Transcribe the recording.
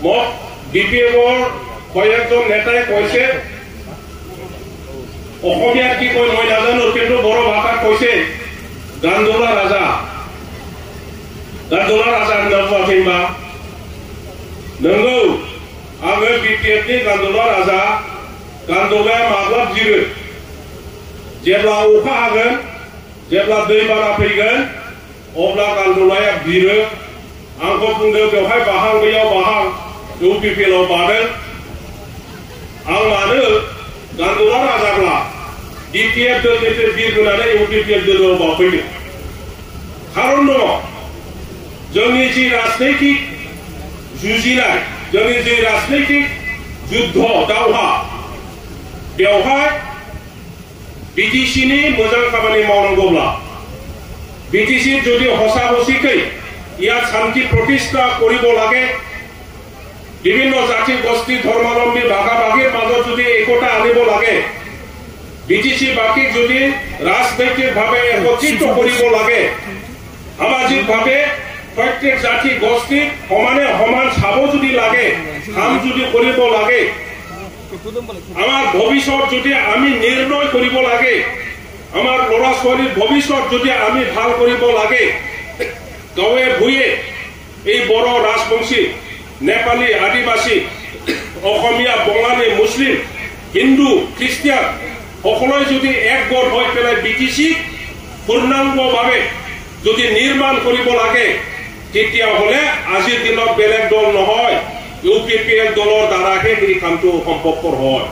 মোক ডিপিএফৰ কয়েকজন নেতাই কৈছে অসমীয়া কি কয় মই নাজানো কিন্তু বড় ভাষাত কৈছে গান্দোলা রাজা কিংবা नंगौ आङो बिटिएफनि गान्दुला राजा गान्दुलाया माब्ला जिरो जेब्ला अखा हागोन जेब्ला दैबाना फैगोन अब्ला गान्दुलाया बिरो आंखौ बुंदों बेवहाय बाहां बैयाव बाहां इउपिपिएलआव बादों आं मानो गान्दुला राजाब्ला बिटिएफ दलनिफ्राय बिरबोनानै इउपिपिएल दलाव बाफैदों खारन दङ जोंनि जि राजनैतिक जुजिनाय जोंनि जि राजनैतिक युद्ध दावहा बेवहाय बिटिसिनि मोजां खामानि मावनांगौब्ला बिटिसि जुदि हसा हसिकै ইয়াত শান্তি प्रतिष्ठा কৰিব লাগে বিভিন্ন জাতি গোষ্ঠী ধৰ্মাৱলম্বী ভাগাভাগীৰ মাজত যদি একতা আনিব লাগে বিটিসি বাকীক যদি ৰাজনৈতিকভাৱে একত্ৰিত কৰিব লাগে সামাজিকভাৱে प्रत्येक जाति गोष्ठी समाने समान चाब जुदि लागे काम जुदि करिब लागे आमार भविष्य जुदि आमी निर्णय करिब लागे आमार लरा छोवालीर भविष्य जुदि आमी ভাল करिब लागे गावे भुये এই বড় রাজবংশী নেপালী আদিবাসী অসমীয়া বঙালী মুসলিম হিন্দু খ্রিস্টান সকলোই যদি একগোট হৈ পেলাই বিটিসি পূৰ্ণাংগভাৱে যদি নিৰ্মাণ কৰিব লাগে তেতিয়া হলে আজিৰ দিনত বেলেগ দল নহয় ইউপিপিএল দলৰ দ্বাৰাহে এই কামটো সম্ভৱপৰ হয়।